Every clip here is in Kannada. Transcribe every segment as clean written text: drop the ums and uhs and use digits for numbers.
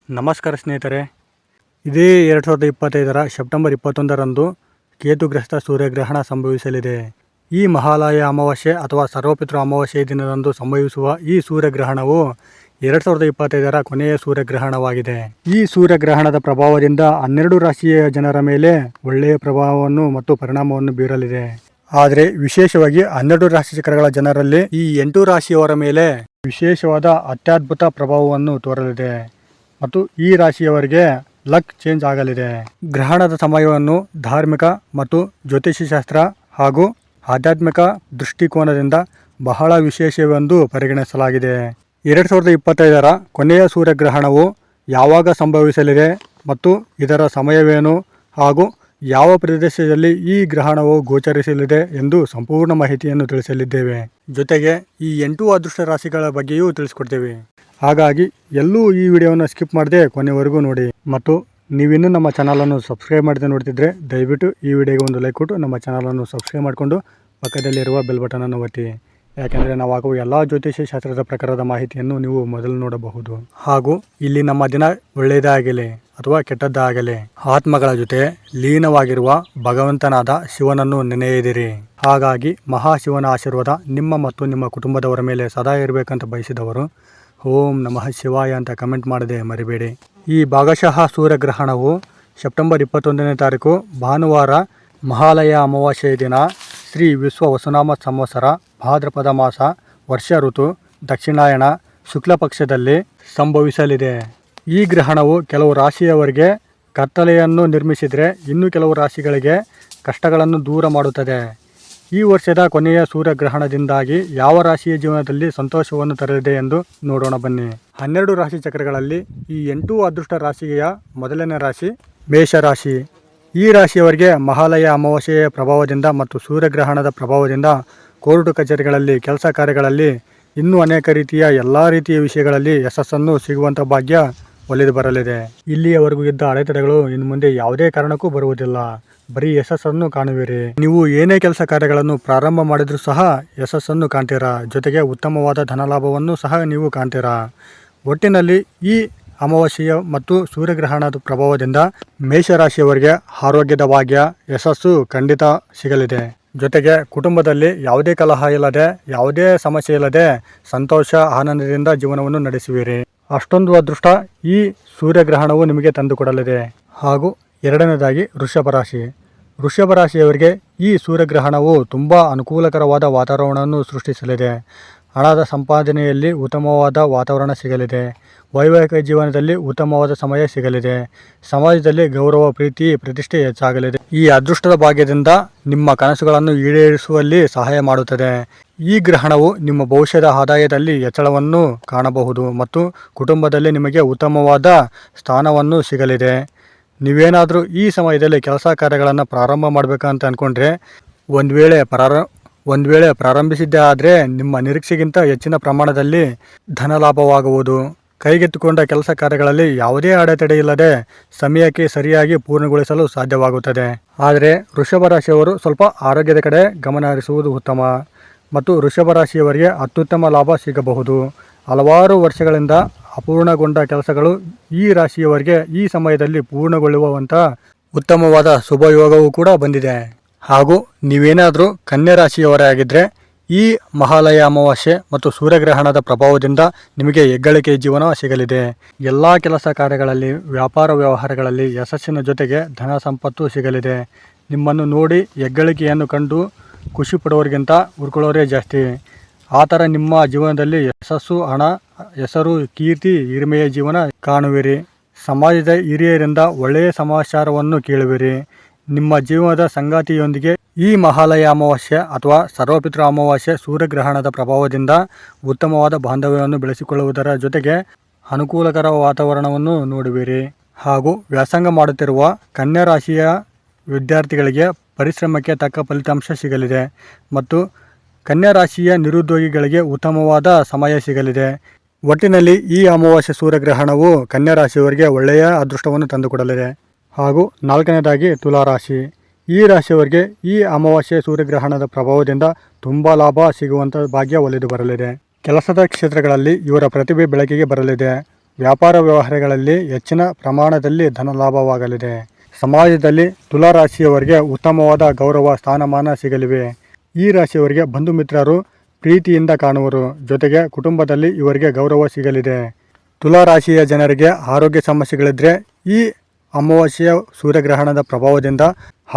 ನಮಸ್ಕಾರ ಸ್ನೇಹಿತರೆ. ಇದೇ 2025 ಸೆಪ್ಟೆಂಬರ್ 21ರಂದು ಕೇತುಗ್ರಸ್ತ ಸೂರ್ಯಗ್ರಹಣ ಸಂಭವಿಸಲಿದೆ. ಈ ಮಹಾಲಯ ಅಮಾವಾಸ್ಯೆ ಅಥವಾ ಸರ್ವಪಿತೃ ಅಮಾವಾಸ್ಯೆ ದಿನದಂದು ಸಂಭವಿಸುವ ಈ ಸೂರ್ಯಗ್ರಹಣವು 2025 ಕೊನೆಯ ಸೂರ್ಯಗ್ರಹಣವಾಗಿದೆ. ಈ ಸೂರ್ಯಗ್ರಹಣದ ಪ್ರಭಾವದಿಂದ 12 ರಾಶಿಯ ಜನರ ಮೇಲೆ ಒಳ್ಳೆಯ ಪ್ರಭಾವವನ್ನು ಮತ್ತು ಪರಿಣಾಮವನ್ನು ಬೀರಲಿದೆ. ಆದರೆ ವಿಶೇಷವಾಗಿ 12 ರಾಶಿ ಚಕ್ರಗಳ ಜನರಲ್ಲಿ ಈ 8 ರಾಶಿಯವರ ಮೇಲೆ ವಿಶೇಷವಾದ ಅತ್ಯದ್ಭುತ ಪ್ರಭಾವವನ್ನು ತೋರಲಿದೆ ಮತ್ತು ಈ ರಾಶಿಯವರಿಗೆ ಲಕ್ ಚೇಂಜ್ ಆಗಲಿದೆ. ಗ್ರಹಣದ ಸಮಯವನ್ನು ಧಾರ್ಮಿಕ ಮತ್ತು ಜ್ಯೋತಿಷಶಾಸ್ತ್ರ ಹಾಗೂ ಆಧ್ಯಾತ್ಮಿಕ ದೃಷ್ಟಿಕೋನದಿಂದ ಬಹಳ ವಿಶೇಷವೆಂದು ಪರಿಗಣಿಸಲಾಗಿದೆ. 2025 ಕೊನೆಯ ಸೂರ್ಯಗ್ರಹಣವು ಯಾವಾಗ ಸಂಭವಿಸಲಿದೆ ಮತ್ತು ಇದರ ಸಮಯವೇನು ಹಾಗೂ ಯಾವ ಪ್ರದೇಶದಲ್ಲಿ ಈ ಗ್ರಹಣವು ಗೋಚರಿಸಲಿದೆ ಎಂದು ಸಂಪೂರ್ಣ ಮಾಹಿತಿಯನ್ನು ತಿಳಿಸಲಿದ್ದೇವೆ. ಜೊತೆಗೆ ಈ 8 ಅದೃಷ್ಟ ರಾಶಿಗಳ ಬಗ್ಗೆಯೂ ತಿಳಿಸ್ಕೊಡ್ತೇವೆ. ಹಾಗಾಗಿ ಎಲ್ಲೂ ಈ ವಿಡಿಯೋವನ್ನು ಸ್ಕಿಪ್ ಮಾಡದೆ ಕೊನೆವರೆಗೂ ನೋಡಿ. ಮತ್ತು ನೀವಿನ್ನೂ ನಮ್ಮ ಚಾನಲನ್ನು ಸಬ್ಸ್ಕ್ರೈಬ್ ಮಾಡದೆ ನೋಡ್ತಿದ್ರೆ ದಯವಿಟ್ಟು ಈ ವಿಡಿಯೋಗೆ ಒಂದು ಲೈಕ್ ಕೊಟ್ಟು ನಮ್ಮ ಚಾನಲನ್ನು ಸಬ್ಸ್ಕ್ರೈಬ್ ಮಾಡಿಕೊಂಡು ಪಕ್ಕದಲ್ಲಿರುವ ಬೆಲ್ ಬಟನನ್ನು ಒತ್ತಿ. ಯಾಕೆಂದರೆ ನಾವು ಆಗುವ ಎಲ್ಲ ಜ್ಯೋತಿಷ್ಯ ಶಾಸ್ತ್ರದ ಪ್ರಕಾರದ ಮಾಹಿತಿಯನ್ನು ನೀವು ಮೊದಲು ನೋಡಬಹುದು. ಹಾಗೂ ಇಲ್ಲಿ ನಮ್ಮ ದಿನ ಒಳ್ಳೆಯದಾಗಲಿ ಅಥವಾ ಕೆಟ್ಟದ್ದಾಗಲಿ ಆತ್ಮಗಳ ಜೊತೆ ಲೀನವಾಗಿರುವ ಭಗವಂತನಾದ ಶಿವನನ್ನು ನೆನೆಯಿದಿರಿ. ಹಾಗಾಗಿ ಮಹಾಶಿವನ ಆಶೀರ್ವಾದ ನಿಮ್ಮ ಮತ್ತು ನಿಮ್ಮ ಕುಟುಂಬದವರ ಮೇಲೆ ಸದಾ ಇರಬೇಕಂತ ಬಯಸಿದವರು ಓಂ ನಮಃ ಶಿವಾಯ ಅಂತ ಕಮೆಂಟ್ ಮಾಡದೆ ಮರಿಬೇಡಿ. ಈ ಭಾಗಶಃ ಸೂರ್ಯಗ್ರಹಣವು ಸೆಪ್ಟೆಂಬರ್ 21ನೇ ತಾರೀಕು ಭಾನುವಾರ ಮಹಾಲಯ ಅಮಾವಾಸ್ಯೆಯ ದಿನ ಶ್ರೀ ವಿಶ್ವ ವಸುನಾಮ ಸಂವತ್ಸರ ಭಾದ್ರಪದ ಮಾಸ ವರ್ಷ ಋತು ದಕ್ಷಿಣಾಯಣ ಶುಕ್ಲ ಪಕ್ಷದಲ್ಲಿ ಸಂಭವಿಸಲಿದೆ. ಈ ಗ್ರಹಣವು ಕೆಲವು ರಾಶಿಯವರಿಗೆ ಕತ್ತಲೆಯನ್ನು ನಿರ್ಮಿಸಿದರೆ ಇನ್ನು ಕೆಲವು ರಾಶಿಗಳಿಗೆ ಕಷ್ಟಗಳನ್ನು ದೂರ ಮಾಡುತ್ತದೆ. ಈ ವರ್ಷದ ಕೊನೆಯ ಸೂರ್ಯಗ್ರಹಣದಿಂದಾಗಿ ಯಾವ ರಾಶಿಯ ಜೀವನದಲ್ಲಿ ಸಂತೋಷವನ್ನು ತರಲಿದೆ ಎಂದು ನೋಡೋಣ ಬನ್ನಿ. 12 ರಾಶಿ ಚಕ್ರಗಳಲ್ಲಿ ಈ 8 ಅದೃಷ್ಟ ರಾಶಿಯ ಮೊದಲನೇ ರಾಶಿ ಮೇಷರಾಶಿ. ಈ ರಾಶಿಯವರಿಗೆ ಮಹಾಲಯ ಅಮಾವಾಸ್ಯೆಯ ಪ್ರಭಾವದಿಂದ ಮತ್ತು ಸೂರ್ಯಗ್ರಹಣದ ಪ್ರಭಾವದಿಂದ ಕೋರ್ಟು ಕಚೇರಿಗಳಲ್ಲಿ ಕೆಲಸ ಕಾರ್ಯಗಳಲ್ಲಿ ಇನ್ನೂ ಅನೇಕ ರೀತಿಯ ಎಲ್ಲ ರೀತಿಯ ವಿಷಯಗಳಲ್ಲಿ ಯಶಸ್ಸನ್ನು ಸಿಗುವಂಥ ಭಾಗ್ಯ ಒಲಿದು ಬರಲಿದೆ. ಇಲ್ಲಿಯವರೆಗೂ ಇದ್ದ ಅಡೆತಡೆಗಳು ಇನ್ನು ಮುಂದೆ ಯಾವುದೇ ಕಾರಣಕ್ಕೂ ಬರುವುದಿಲ್ಲ. ಬರೀ ಯಶಸ್ಸನ್ನು ಕಾಣುವಿರಿ. ನೀವು ಏನೇ ಕೆಲಸ ಕಾರ್ಯಗಳನ್ನು ಪ್ರಾರಂಭ ಮಾಡಿದರೂ ಸಹ ಯಶಸ್ಸನ್ನು ಕಾಣ್ತೀರಾ. ಜೊತೆಗೆ ಉತ್ತಮವಾದ ಧನಲಾಭವನ್ನು ಸಹ ನೀವು ಕಾಣ್ತೀರಾ. ಒಟ್ಟಿನಲ್ಲಿ ಈ ಅಮಾವಾಸ್ಯೆಯ ಮತ್ತು ಸೂರ್ಯಗ್ರಹಣದ ಪ್ರಭಾವದಿಂದ ಮೇಷರಾಶಿಯವರಿಗೆ ಆರೋಗ್ಯದ ಭಾಗ್ಯ ಯಶಸ್ಸು ಖಂಡಿತ ಸಿಗಲಿದೆ. ಜೊತೆಗೆ ಕುಟುಂಬದಲ್ಲಿ ಯಾವುದೇ ಕಲಹ ಇಲ್ಲದೆ ಯಾವುದೇ ಸಮಸ್ಯೆ ಇಲ್ಲದೆ ಸಂತೋಷ ಆನಂದದಿಂದ ಜೀವನವನ್ನು ನಡೆಸುವಿರಿ. ಅಷ್ಟೊಂದು ಅದೃಷ್ಟ ಈ ಸೂರ್ಯಗ್ರಹಣವು ನಿಮಗೆ ತಂದುಕೊಡಲಿದೆ. ಹಾಗೂ ಎರಡನೇದಾಗಿ ವೃಷಭ ರಾಶಿ. ವೃಷಭ ರಾಶಿಯವರಿಗೆ ಈ ಸೂರ್ಯಗ್ರಹಣವು ತುಂಬ ಅನುಕೂಲಕರವಾದ ವಾತಾವರಣವನ್ನು ಸೃಷ್ಟಿಸಲಿದೆ. ಹಣದ ಸಂಪಾದನೆಯಲ್ಲಿ ಉತ್ತಮವಾದ ವಾತಾವರಣ ಸಿಗಲಿದೆ. ವೈವಾಹಿಕ ಜೀವನದಲ್ಲಿ ಉತ್ತಮವಾದ ಸಮಯ ಸಿಗಲಿದೆ. ಸಮಾಜದಲ್ಲಿ ಗೌರವ ಪ್ರೀತಿ ಪ್ರತಿಷ್ಠೆ ಹೆಚ್ಚಾಗಲಿದೆ. ಈ ಅದೃಷ್ಟದ ಭಾಗ್ಯದಿಂದ ನಿಮ್ಮ ಕನಸುಗಳನ್ನು ಈಡೇರಿಸುವಲ್ಲಿ ಸಹಾಯ ಮಾಡುತ್ತದೆ. ಈ ಗ್ರಹಣವು ನಿಮ್ಮ ಭವಿಷ್ಯದ ಆದಾಯದಲ್ಲಿ ಹೆಚ್ಚಳವನ್ನು ಕಾಣಬಹುದು ಮತ್ತು ಕುಟುಂಬದಲ್ಲಿ ನಿಮಗೆ ಉತ್ತಮವಾದ ಸ್ಥಾನವನ್ನು ಸಿಗಲಿದೆ. ನೀವೇನಾದರೂ ಈ ಸಮಯದಲ್ಲಿ ಕೆಲಸ ಕಾರ್ಯಗಳನ್ನು ಪ್ರಾರಂಭ ಮಾಡಬೇಕಂತ ಅಂದ್ಕೊಂಡ್ರೆ ಒಂದು ವೇಳೆ ಪ್ರಾರಂಭಿಸಿದ್ದೇ ಆದರೆ ನಿಮ್ಮ ನಿರೀಕ್ಷೆಗಿಂತ ಹೆಚ್ಚಿನ ಪ್ರಮಾಣದಲ್ಲಿ ಧನ ಲಾಭವಾಗುವುದು. ಕೈಗೆತ್ತಿಕೊಂಡ ಕೆಲಸ ಕಾರ್ಯಗಳಲ್ಲಿ ಯಾವುದೇ ಅಡೆತಡೆ ಇಲ್ಲದೆ ಸಮಯಕ್ಕೆ ಸರಿಯಾಗಿ ಪೂರ್ಣಗೊಳಿಸಲು ಸಾಧ್ಯವಾಗುತ್ತದೆ. ಆದರೆ ವೃಷಭ ರಾಶಿಯವರು ಸ್ವಲ್ಪ ಆರೋಗ್ಯದ ಕಡೆ ಗಮನ ಹರಿಸುವುದು ಉತ್ತಮ. ಮತ್ತು ವೃಷಭ ರಾಶಿಯವರಿಗೆ ಅತ್ಯುತ್ತಮ ಲಾಭ ಸಿಗಬಹುದು. ಹಲವಾರು ವರ್ಷಗಳಿಂದ ಅಪೂರ್ಣಗೊಂಡ ಕೆಲಸಗಳು ಈ ರಾಶಿಯವರಿಗೆ ಈ ಸಮಯದಲ್ಲಿ ಪೂರ್ಣಗೊಳ್ಳುವಂಥ ಉತ್ತಮವಾದ ಶುಭಯೋಗವೂ ಕೂಡ ಬಂದಿದೆ. ಹಾಗೂ ನೀವೇನಾದರೂ ಕನ್ಯಾ ರಾಶಿಯವರೇ ಆಗಿದ್ದರೆ ಈ ಮಹಾಲಯ ಅಮಾವಾಸ್ಯೆ ಮತ್ತು ಸೂರ್ಯಗ್ರಹಣದ ಪ್ರಭಾವದಿಂದ ನಿಮಗೆ ಹೆಗ್ಗಳಿಕೆ ಜೀವನ ಸಿಗಲಿದೆ. ಎಲ್ಲ ಕೆಲಸ ಕಾರ್ಯಗಳಲ್ಲಿ ವ್ಯಾಪಾರ ವ್ಯವಹಾರಗಳಲ್ಲಿ ಯಶಸ್ಸಿನ ಜೊತೆಗೆ ಧನ ಸಂಪತ್ತು ಸಿಗಲಿದೆ. ನಿಮ್ಮನ್ನು ನೋಡಿ ಹೆಗ್ಗಳಿಕೆಯನ್ನು ಕಂಡು ಖುಷಿ ಪಡುವವರಿಗಿಂತ ಹುರ್ಕೊಳ್ಳೋರೇ ಜಾಸ್ತಿ. ಆ ಥರ ನಿಮ್ಮ ಜೀವನದಲ್ಲಿ ಯಶಸ್ಸು, ಹಣ, ಹೆಸರು, ಕೀರ್ತಿ, ಹಿರಿಮೆಯ ಜೀವನ ಕಾಣುವಿರಿ. ಸಮಾಜದ ಹಿರಿಯರಿಂದ ಒಳ್ಳೆಯ ಸಮಾಚಾರವನ್ನು ಕೇಳುವಿರಿ. ನಿಮ್ಮ ಜೀವನದ ಸಂಗಾತಿಯೊಂದಿಗೆ ಈ ಮಹಾಲಯ ಅಮಾವಾಸ್ಯೆ ಅಥವಾ ಸರ್ವಪಿತೃ ಅಮಾವಾಸ್ಯೆ ಸೂರ್ಯಗ್ರಹಣದ ಪ್ರಭಾವದಿಂದ ಉತ್ತಮವಾದ ಬಾಂಧವ್ಯವನ್ನು ಬೆಳೆಸಿಕೊಳ್ಳುವುದರ ಜೊತೆಗೆ ಅನುಕೂಲಕರ ವಾತಾವರಣವನ್ನು ನೋಡುವಿರಿ. ಹಾಗೂ ವ್ಯಾಸಂಗ ಮಾಡುತ್ತಿರುವ ಕನ್ಯಾ ರಾಶಿಯ ವಿದ್ಯಾರ್ಥಿಗಳಿಗೆ ಪರಿಶ್ರಮಕ್ಕೆ ತಕ್ಕ ಫಲಿತಾಂಶ ಸಿಗಲಿದೆ ಮತ್ತು ಕನ್ಯಾ ರಾಶಿಯ ನಿರುದ್ಯೋಗಿಗಳಿಗೆ ಉತ್ತಮವಾದ ಸಮಯ ಸಿಗಲಿದೆ. ಒಟ್ಟಿನಲ್ಲಿ ಈ ಅಮಾವಾಸ್ಯೆ ಸೂರ್ಯಗ್ರಹಣವು ಕನ್ಯಾ ರಾಶಿಯವರಿಗೆ ಒಳ್ಳೆಯ ಅದೃಷ್ಟವನ್ನು ತಂದುಕೊಡಲಿದೆ. ಹಾಗೂ ನಾಲ್ಕನೇದಾಗಿ ತುಲಾರಾಶಿ. ಈ ರಾಶಿಯವರಿಗೆ ಈ ಅಮಾವಾಸ್ಯೆ ಸೂರ್ಯಗ್ರಹಣದ ಪ್ರಭಾವದಿಂದ ತುಂಬ ಲಾಭ ಸಿಗುವಂಥ ಭಾಗ್ಯ ಒಲಿದು ಬರಲಿದೆ. ಕೆಲಸದ ಕ್ಷೇತ್ರಗಳಲ್ಲಿ ಇವರ ಪ್ರತಿಭೆ ಬೆಳಕಿಗೆ ಬರಲಿದೆ ವ್ಯಾಪಾರ ವ್ಯವಹಾರಗಳಲ್ಲಿ ಹೆಚ್ಚಿನ ಪ್ರಮಾಣದಲ್ಲಿ ಧನಲಾಭವಾಗಲಿದೆ. ಸಮಾಜದಲ್ಲಿ ತುಲಾ ರಾಶಿಯವರಿಗೆ ಉತ್ತಮವಾದ ಗೌರವ ಸ್ಥಾನಮಾನ ಸಿಗಲಿವೆ. ಈ ರಾಶಿಯವರಿಗೆ ಬಂಧು ಮಿತ್ರರು ಪ್ರೀತಿಯಿಂದ ಕಾಣುವರು. ಜೊತೆಗೆ ಕುಟುಂಬದಲ್ಲಿ ಇವರಿಗೆ ಗೌರವ ಸಿಗಲಿದೆ. ತುಲಾ ರಾಶಿಯ ಜನರಿಗೆ ಆರೋಗ್ಯ ಸಮಸ್ಯೆಗಳಿದ್ದರೆ ಈ ಅಮಾವಾಸ್ಯೆಯ ಸೂರ್ಯಗ್ರಹಣದ ಪ್ರಭಾವದಿಂದ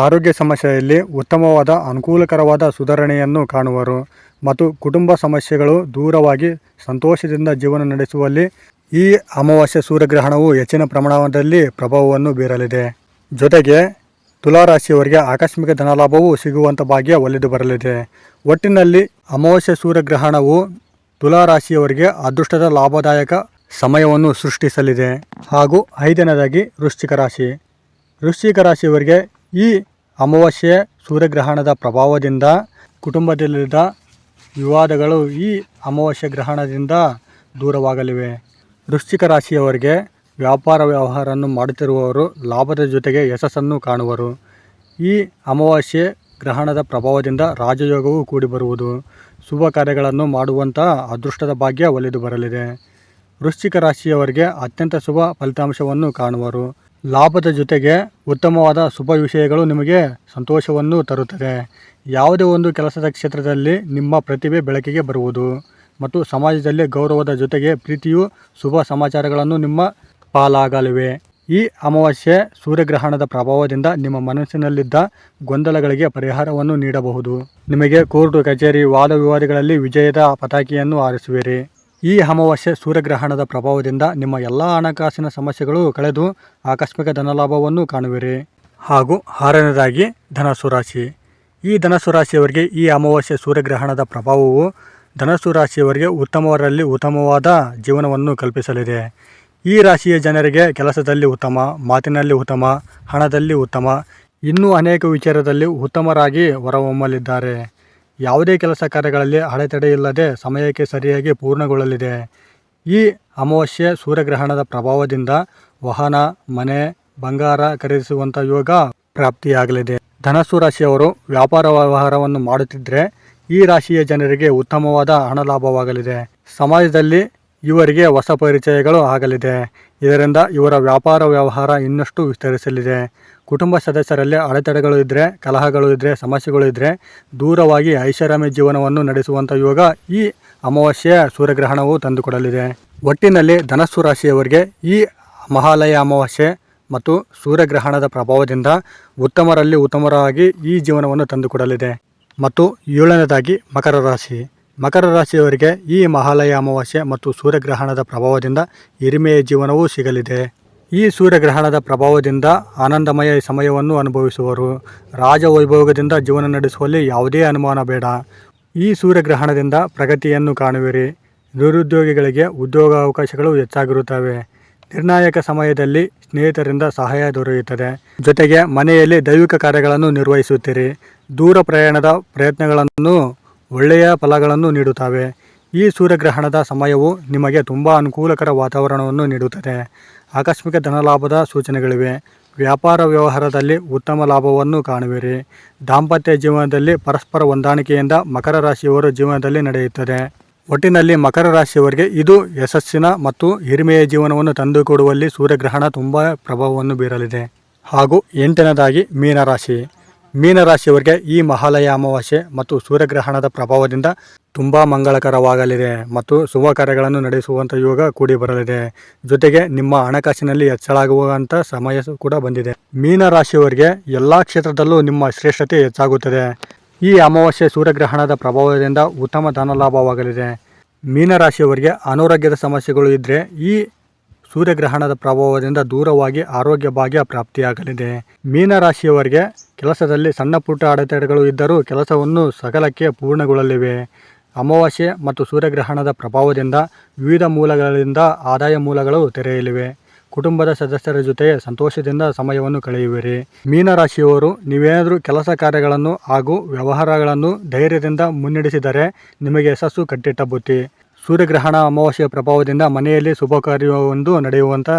ಆರೋಗ್ಯ ಸಮಸ್ಯೆಯಲ್ಲಿ ಉತ್ತಮವಾದ ಅನುಕೂಲಕರವಾದ ಸುಧಾರಣೆಯನ್ನು ಕಾಣುವರು ಮತ್ತು ಕುಟುಂಬ ಸಮಸ್ಯೆಗಳು ದೂರವಾಗಿ ಸಂತೋಷದಿಂದ ಜೀವನ ನಡೆಸುವಲ್ಲಿ ಈ ಅಮಾವಾಸ್ಯೆ ಸೂರ್ಯಗ್ರಹಣವು ಹೆಚ್ಚಿನ ಪ್ರಮಾಣದಲ್ಲಿ ಪ್ರಭಾವವನ್ನು ಬೀರಲಿದೆ. ಜೊತೆಗೆ ತುಲಾ ರಾಶಿಯವರಿಗೆ ಆಕಸ್ಮಿಕ ಧನಲಾಭವು ಸಿಗುವಂಥ ಭಾಗ್ಯ ಒಲಿದು ಬರಲಿದೆ. ಒಟ್ಟಿನಲ್ಲಿ ಅಮಾವಾಸ್ಯೆ ಸೂರ್ಯಗ್ರಹಣವು ತುಲಾ ರಾಶಿಯವರಿಗೆ ಅದೃಷ್ಟದ ಲಾಭದಾಯಕ ಸಮಯವನ್ನು ಸೃಷ್ಟಿಸಲಿದೆ. ಹಾಗೂ 5ನೇದಾಗಿ ವೃಶ್ಚಿಕ ರಾಶಿ. ವೃಶ್ಚಿಕ ರಾಶಿಯವರಿಗೆ ಈ ಅಮಾವಾಸ್ಯೆ ಸೂರ್ಯಗ್ರಹಣದ ಪ್ರಭಾವದಿಂದ ಕುಟುಂಬದಲ್ಲಿದ್ದ ವಿವಾದಗಳು ಈ ಅಮಾವಾಸ್ಯೆ ಗ್ರಹಣದಿಂದ ದೂರವಾಗಲಿವೆ. ವೃಶ್ಚಿಕ ರಾಶಿಯವರಿಗೆ ವ್ಯಾಪಾರ ವ್ಯವಹಾರವನ್ನು ಮಾಡುತ್ತಿರುವವರು ಲಾಭದ ಜೊತೆಗೆ ಯಶಸ್ಸನ್ನು ಕಾಣುವರು. ಈ ಅಮಾವಾಸ್ಯೆ ಗ್ರಹಣದ ಪ್ರಭಾವದಿಂದ ರಾಜಯೋಗವು ಕೂಡಿಬರುವುದು. ಶುಭ ಕಾರ್ಯಗಳನ್ನು ಮಾಡುವಂಥ ಅದೃಷ್ಟದ ಭಾಗ್ಯ ಒಲಿದು ಬರಲಿದೆ. ವೃಶ್ಚಿಕ ರಾಶಿಯವರಿಗೆ ಅತ್ಯಂತ ಶುಭ ಫಲಿತಾಂಶವನ್ನು ಕಾಣುವರು. ಲಾಭದ ಜೊತೆಗೆ ಉತ್ತಮವಾದ ಶುಭ ವಿಷಯಗಳು ನಿಮಗೆ ಸಂತೋಷವನ್ನು ತರುತ್ತದೆ. ಯಾವುದೇ ಒಂದು ಕೆಲಸದ ಕ್ಷೇತ್ರದಲ್ಲಿ ನಿಮ್ಮ ಪ್ರತಿಭೆ ಬೆಳಕಿಗೆ ಬರುವುದು ಮತ್ತು ಸಮಾಜದಲ್ಲಿ ಗೌರವದ ಜೊತೆಗೆ ಪ್ರೀತಿಯು ಶುಭ ಸಮಾಚಾರಗಳನ್ನು ನಿಮ್ಮ ಪಾಲಾಗಲಿವೆ. ಈ ಅಮಾವಾಸ್ಯೆ ಸೂರ್ಯಗ್ರಹಣದ ಪ್ರಭಾವದಿಂದ ನಿಮ್ಮ ಮನಸ್ಸಿನಲ್ಲಿದ್ದ ಗೊಂದಲಗಳಿಗೆ ಪರಿಹಾರವನ್ನು ನೀಡಬಹುದು. ನಿಮಗೆ ಕೋರ್ಟು ಕಚೇರಿ ವಾದ ವಿವಾದಗಳಲ್ಲಿ ವಿಜಯದ ಪತಾಕೆಯನ್ನು ಹಾರಿಸುವಿರಿ. ಈ ಅಮಾವಾಸ್ಯೆ ಸೂರ್ಯಗ್ರಹಣದ ಪ್ರಭಾವದಿಂದ ನಿಮ್ಮ ಎಲ್ಲ ಹಣಕಾಸಿನ ಸಮಸ್ಯೆಗಳು ಕಳೆದು ಆಕಸ್ಮಿಕ ಧನಲಾಭವನ್ನು ಕಾಣುವಿರಿ. ಹಾಗೂ 6ನೇದಾಗಿ ಧನಸ್ಸು ರಾಶಿ. ಈ ಧನಸ್ಸು ರಾಶಿಯವರಿಗೆ ಈ ಅಮಾವಾಸ್ಯೆ ಸೂರ್ಯಗ್ರಹಣದ ಪ್ರಭಾವವು ಧನಸ್ಸು ರಾಶಿಯವರಿಗೆ ಉತ್ತಮವರಲ್ಲಿ ಉತ್ತಮವಾದ ಜೀವನವನ್ನು ಕಲ್ಪಿಸಲಿದೆ. ಈ ರಾಶಿಯ ಜನರಿಗೆ ಕೆಲಸದಲ್ಲಿ ಉತ್ತಮ, ಮಾತಿನಲ್ಲಿ ಉತ್ತಮ, ಹಣದಲ್ಲಿ ಉತ್ತಮ, ಇನ್ನೂ ಅನೇಕ ವಿಚಾರದಲ್ಲಿ ಉತ್ತಮರಾಗಿ ಹೊರಹೊಮ್ಮಲಿದ್ದಾರೆ. ಯಾವುದೇ ಕೆಲಸ ಕಾರ್ಯಗಳಲ್ಲಿ ಅಡೆತಡೆಯಿಲ್ಲದೆ ಸಮಯಕ್ಕೆ ಸರಿಯಾಗಿ ಪೂರ್ಣಗೊಳ್ಳಲಿದೆ. ಈ ಅಮಾವಾಸ್ಯೆ ಸೂರ್ಯಗ್ರಹಣದ ಪ್ರಭಾವದಿಂದ ವಾಹನ, ಮನೆ, ಬಂಗಾರ ಖರೀದಿಸುವಂಥ ಯೋಗ ಪ್ರಾಪ್ತಿಯಾಗಲಿದೆ. ಧನಸ್ಸು ರಾಶಿಯವರು ವ್ಯಾಪಾರ ವ್ಯವಹಾರವನ್ನು ಮಾಡುತ್ತಿದ್ದರೆ ಈ ರಾಶಿಯ ಜನರಿಗೆ ಉತ್ತಮವಾದ ಹಣ ಲಾಭವಾಗಲಿದೆ. ಸಮಾಜದಲ್ಲಿ ಇವರಿಗೆ ಹೊಸ ಪರಿಚಯಗಳು ಆಗಲಿದೆ. ಇದರಿಂದ ಇವರ ವ್ಯಾಪಾರ ವ್ಯವಹಾರ ಇನ್ನಷ್ಟು ವಿಸ್ತರಿಸಲಿದೆ. ಕುಟುಂಬ ಸದಸ್ಯರಲ್ಲಿ ಅಡೆತಡೆಗಳು ಇದ್ದರೆ, ಕಲಹಗಳು ಇದ್ದರೆ, ಸಮಸ್ಯೆಗಳು ಇದ್ದರೆ ದೂರವಾಗಿ ಐಷಾರಾಮಿ ಜೀವನವನ್ನು ನಡೆಸುವಂಥ ಯೋಗ ಈ ಅಮಾವಾಸ್ಯೆಯ ಸೂರ್ಯಗ್ರಹಣವು ತಂದುಕೊಡಲಿದೆ. ಒಟ್ಟಿನಲ್ಲಿ ಧನಸ್ಸು ರಾಶಿಯವರಿಗೆ ಈ ಮಹಾಲಯ ಅಮಾವಾಸ್ಯೆ ಮತ್ತು ಸೂರ್ಯಗ್ರಹಣದ ಪ್ರಭಾವದಿಂದ ಉತ್ತಮರಲ್ಲಿ ಉತ್ತಮರಾಗಿ ಈ ಜೀವನವನ್ನು ತಂದುಕೊಡಲಿದೆ. ಮತ್ತು 7ನೇದಾಗಿ ಮಕರ ರಾಶಿ. ಮಕರ ರಾಶಿಯವರಿಗೆ ಈ ಮಹಾಲಯ ಅಮಾವಾಸ್ಯೆ ಮತ್ತು ಸೂರ್ಯಗ್ರಹಣದ ಪ್ರಭಾವದಿಂದ ಹಿರಿಮೆಯ ಜೀವನವೂ ಸಿಗಲಿದೆ. ಈ ಸೂರ್ಯಗ್ರಹಣದ ಪ್ರಭಾವದಿಂದ ಆನಂದಮಯ ಸಮಯವನ್ನು ಅನುಭವಿಸುವರು. ರಾಜವೈಭೋಗದಿಂದ ಜೀವನ ನಡೆಸುವಲ್ಲಿ ಯಾವುದೇ ಅನುಮಾನ ಬೇಡ. ಈ ಸೂರ್ಯಗ್ರಹಣದಿಂದ ಪ್ರಗತಿಯನ್ನು ಕಾಣುವಿರಿ. ನಿರುದ್ಯೋಗಿಗಳಿಗೆ ಉದ್ಯೋಗಾವಕಾಶಗಳು ಹೆಚ್ಚಾಗಿರುತ್ತವೆ. ನಿರ್ಣಾಯಕ ಸಮಯದಲ್ಲಿ ಸ್ನೇಹಿತರಿಂದ ಸಹಾಯ ದೊರೆಯುತ್ತದೆ. ಜೊತೆಗೆ ಮನೆಯಲ್ಲಿ ದೈವಿಕ ಕಾರ್ಯಗಳನ್ನು ನಿರ್ವಹಿಸುತ್ತೀರಿ. ದೂರ ಪ್ರಯಾಣದ ಪ್ರಯತ್ನಗಳನ್ನು ಒಳ್ಳೆಯ ಫಲಗಳನ್ನು ನೀಡುತ್ತವೆ. ಈ ಸೂರ್ಯಗ್ರಹಣದ ಸಮಯವು ನಿಮಗೆ ತುಂಬ ಅನುಕೂಲಕರ ವಾತಾವರಣವನ್ನು ನೀಡುತ್ತದೆ. ಆಕಸ್ಮಿಕ ಧನಲಾಭದ ಸೂಚನೆಗಳಿವೆ. ವ್ಯಾಪಾರ ವ್ಯವಹಾರದಲ್ಲಿ ಉತ್ತಮ ಲಾಭವನ್ನು ಕಾಣುವಿರಿ. ದಾಂಪತ್ಯ ಜೀವನದಲ್ಲಿ ಪರಸ್ಪರ ಹೊಂದಾಣಿಕೆಯಿಂದ ಮಕರ ರಾಶಿಯವರ ಜೀವನದಲ್ಲಿ ನಡೆಯುತ್ತದೆ. ಒಟ್ಟಿನಲ್ಲಿ ಮಕರ ರಾಶಿಯವರಿಗೆ ಇದು ಯಶಸ್ಸಿನ ಮತ್ತು ಹಿರಿಮೆಯ ಜೀವನವನ್ನು ತಂದುಕೊಡುವಲ್ಲಿ ಸೂರ್ಯಗ್ರಹಣ ತುಂಬ ಪ್ರಭಾವವನ್ನು ಬೀರಲಿದೆ. ಹಾಗೂ 8ನೇದಾಗಿ ಮೀನರಾಶಿ. ಮೀನರಾಶಿಯವರಿಗೆ ಈ ಮಹಾಲಯ ಅಮಾವಾಸ್ಯೆ ಮತ್ತು ಸೂರ್ಯಗ್ರಹಣದ ಪ್ರಭಾವದಿಂದ ತುಂಬ ಮಂಗಳಕರವಾಗಲಿದೆ ಮತ್ತು ಶುಭ ಕಾರ್ಯಗಳನ್ನು ನಡೆಸುವಂಥ ಯೋಗ ಕೂಡಿ ಬರಲಿದೆ. ಜೊತೆಗೆ ನಿಮ್ಮ ಹಣಕಾಸಿನಲ್ಲಿ ಹೆಚ್ಚಳಾಗುವಂಥ ಸಮಯ ಕೂಡ ಬಂದಿದೆ. ಮೀನರಾಶಿಯವರಿಗೆ ಎಲ್ಲ ಕ್ಷೇತ್ರದಲ್ಲೂ ನಿಮ್ಮ ಶ್ರೇಷ್ಠತೆ ಹೆಚ್ಚಾಗುತ್ತದೆ. ಈ ಅಮಾವಾಸ್ಯೆ ಸೂರ್ಯಗ್ರಹಣದ ಪ್ರಭಾವದಿಂದ ಉತ್ತಮ ಧನಲಾಭವಾಗಲಿದೆ. ಮೀನರಾಶಿಯವರಿಗೆ ಅನಾರೋಗ್ಯದ ಸಮಸ್ಯೆಗಳು ಇದ್ದರೆ ಈ ಸೂರ್ಯಗ್ರಹಣದ ಪ್ರಭಾವದಿಂದ ದೂರವಾಗಿ ಆರೋಗ್ಯ ಭಾಗ್ಯ ಪ್ರಾಪ್ತಿಯಾಗಲಿದೆ. ಮೀನರಾಶಿಯವರಿಗೆ ಕೆಲಸದಲ್ಲಿ ಸಣ್ಣ ಪುಟ್ಟ ಅಡೆತಡೆಗಳು ಇದ್ದರೂ ಕೆಲಸವನ್ನು ಸಕಾಲಕ್ಕೆ ಪೂರ್ಣಗೊಳ್ಳಲಿವೆ. ಅಮಾವಾಸ್ಯೆ ಮತ್ತು ಸೂರ್ಯಗ್ರಹಣದ ಪ್ರಭಾವದಿಂದ ವಿವಿಧ ಮೂಲಗಳಿಂದ ಆದಾಯ ಮೂಲಗಳು ತೆರೆಯಲಿವೆ. ಕುಟುಂಬದ ಸದಸ್ಯರ ಜೊತೆ ಸಂತೋಷದಿಂದ ಸಮಯವನ್ನು ಕಳೆಯುವಿರಿ. ಮೀನರಾಶಿಯವರು ನೀವೇನಾದರೂ ಕೆಲಸ ಕಾರ್ಯಗಳನ್ನು ಹಾಗೂ ವ್ಯವಹಾರಗಳನ್ನು ಧೈರ್ಯದಿಂದ ಮುನ್ನಡೆಸಿದರೆ ನಿಮಗೆ ಯಶಸ್ಸು ಕಟ್ಟಿಟ್ಟ ಬುತ್ತಿ. ಸೂರ್ಯಗ್ರಹಣ ಅಮಾವಾಸ್ಯೆಯ ಪ್ರಭಾವದಿಂದ ಮನೆಯಲ್ಲಿ ಶುಭ ಕಾರ್ಯವೊಂದು ನಡೆಯುವಂಥ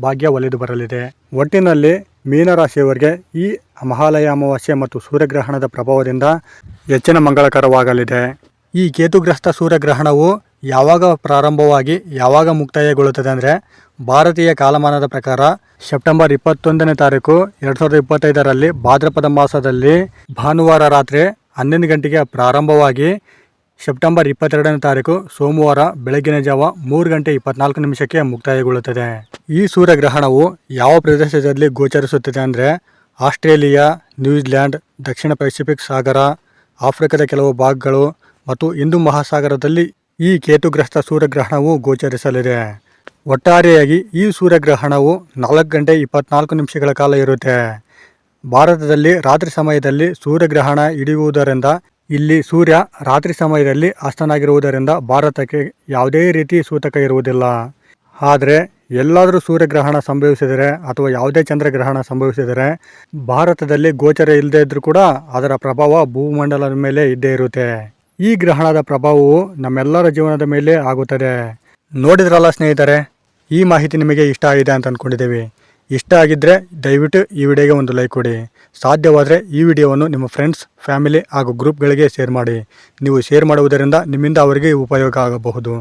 ಭಾಗ್ಯ ಒಲಿದು ಬರಲಿದೆ. ಒಟ್ಟಿನಲ್ಲಿ ಮೀನರಾಶಿಯವರಿಗೆ ಈ ಮಹಾಲಯ ಅಮಾವಾಸ್ಯೆ ಮತ್ತು ಸೂರ್ಯಗ್ರಹಣದ ಪ್ರಭಾವದಿಂದ ಹೆಚ್ಚಿನ ಮಂಗಳಕರವಾಗಲಿದೆ. ಈ ಕೇತುಗ್ರಸ್ತ ಸೂರ್ಯಗ್ರಹಣವು ಯಾವಾಗ ಪ್ರಾರಂಭವಾಗಿ ಯಾವಾಗ ಮುಕ್ತಾಯಗೊಳ್ಳುತ್ತದೆ ಅಂದರೆ ಭಾರತೀಯ ಕಾಲಮಾನದ ಪ್ರಕಾರ ಸೆಪ್ಟೆಂಬರ್ 21ನೇ ತಾರೀಕು 2025ರಲ್ಲಿ ಭಾದ್ರಪದ ಮಾಸದಲ್ಲಿ ಭಾನುವಾರ ರಾತ್ರಿ 11 ಗಂಟೆಗೆ ಪ್ರಾರಂಭವಾಗಿ ಸೆಪ್ಟೆಂಬರ್ 22ನೇ ತಾರೀಕು ಸೋಮವಾರ ಬೆಳಗಿನ ಜಾವ 3 ಗಂಟೆ 24 ನಿಮಿಷಕ್ಕೆ ಮುಕ್ತಾಯಗೊಳ್ಳುತ್ತದೆ. ಈ ಸೂರ್ಯಗ್ರಹಣವು ಯಾವ ಪ್ರದೇಶದಲ್ಲಿ ಗೋಚರಿಸುತ್ತದೆ ಅಂದರೆ ಆಸ್ಟ್ರೇಲಿಯಾ, ನ್ಯೂಜಿಲ್ಯಾಂಡ್, ದಕ್ಷಿಣ ಪೆಸಿಫಿಕ್ ಸಾಗರ, ಆಫ್ರಿಕಾದ ಕೆಲವು ಭಾಗಗಳು ಮತ್ತು ಹಿಂದೂ ಮಹಾಸಾಗರದಲ್ಲಿ ಈ ಕೇತುಗ್ರಸ್ತ ಸೂರ್ಯಗ್ರಹಣವು ಗೋಚರಿಸಲಿದೆ. ಒಟ್ಟಾರೆಯಾಗಿ ಈ ಸೂರ್ಯಗ್ರಹಣವು 4 ಗಂಟೆ 24 ನಿಮಿಷಗಳ ಕಾಲ ಇರುತ್ತೆ. ಭಾರತದಲ್ಲಿ ರಾತ್ರಿ ಸಮಯದಲ್ಲಿ ಸೂರ್ಯಗ್ರಹಣ ಹಿಡಿಯುವುದರಿಂದ ಇಲ್ಲಿ ಸೂರ್ಯ ರಾತ್ರಿ ಸಮಯದಲ್ಲಿ ಅಸ್ತನಾಗಿರುವುದರಿಂದ ಭಾರತಕ್ಕೆ ಯಾವುದೇ ರೀತಿ ಸೂತಕ ಇರುವುದಿಲ್ಲ. ಆದರೆ ಎಲ್ಲಾದರೂ ಸೂರ್ಯಗ್ರಹಣ ಸಂಭವಿಸಿದರೆ ಅಥವಾ ಯಾವುದೇ ಚಂದ್ರಗ್ರಹಣ ಸಂಭವಿಸಿದರೆ ಭಾರತದಲ್ಲಿ ಗೋಚರ ಇಲ್ಲದೇ ಇದ್ದರೂ ಕೂಡ ಅದರ ಪ್ರಭಾವ ಭೂಮಂಡಲದ ಮೇಲೆ ಇದ್ದೇ ಇರುತ್ತೆ. ಈ ಗ್ರಹಣದ ಪ್ರಭಾವವು ನಮ್ಮೆಲ್ಲರ ಜೀವನದ ಮೇಲೆ ಆಗುತ್ತದೆ. ನೋಡಿದ್ರಲ್ಲ ಸ್ನೇಹಿತರೆ, ಈ ಮಾಹಿತಿ ನಿಮಗೆ ಇಷ್ಟ ಆಗಿದೆ ಅಂತ ಅಂದ್ಕೊಂಡಿದ್ದೀವಿ. ಇಷ್ಟ ಆಗಿದ್ದರೆ ದಯವಿಟ್ಟು ಈ ವಿಡಿಯೋಗೆ ಒಂದು ಲೈಕ್ ಕೊಡಿ. ಸಾಧ್ಯವಾದರೆ ಈ ವಿಡಿಯೋವನ್ನು ನಿಮ್ಮ ಫ್ರೆಂಡ್ಸ್, ಫ್ಯಾಮಿಲಿ ಹಾಗೂ ಗ್ರೂಪ್ಗಳಿಗೆ ಶೇರ್ ಮಾಡಿ. ನೀವು ಶೇರ್ ಮಾಡುವುದರಿಂದ ನಿಮ್ಮಿಂದ ಅವರಿಗೆ ಉಪಯೋಗ ಆಗಬಹುದು.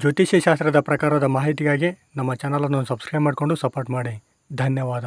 ಜ್ಯೋತಿಷ್ಯ ಶಾಸ್ತ್ರದ ಪ್ರಕಾರದ ಮಾಹಿತಿಗಾಗಿ ನಮ್ಮ ಚಾನಲನ್ನು ಸಬ್ಸ್ಕ್ರೈಬ್ ಮಾಡಿಕೊಂಡು ಸಪೋರ್ಟ್ ಮಾಡಿ. ಧನ್ಯವಾದ.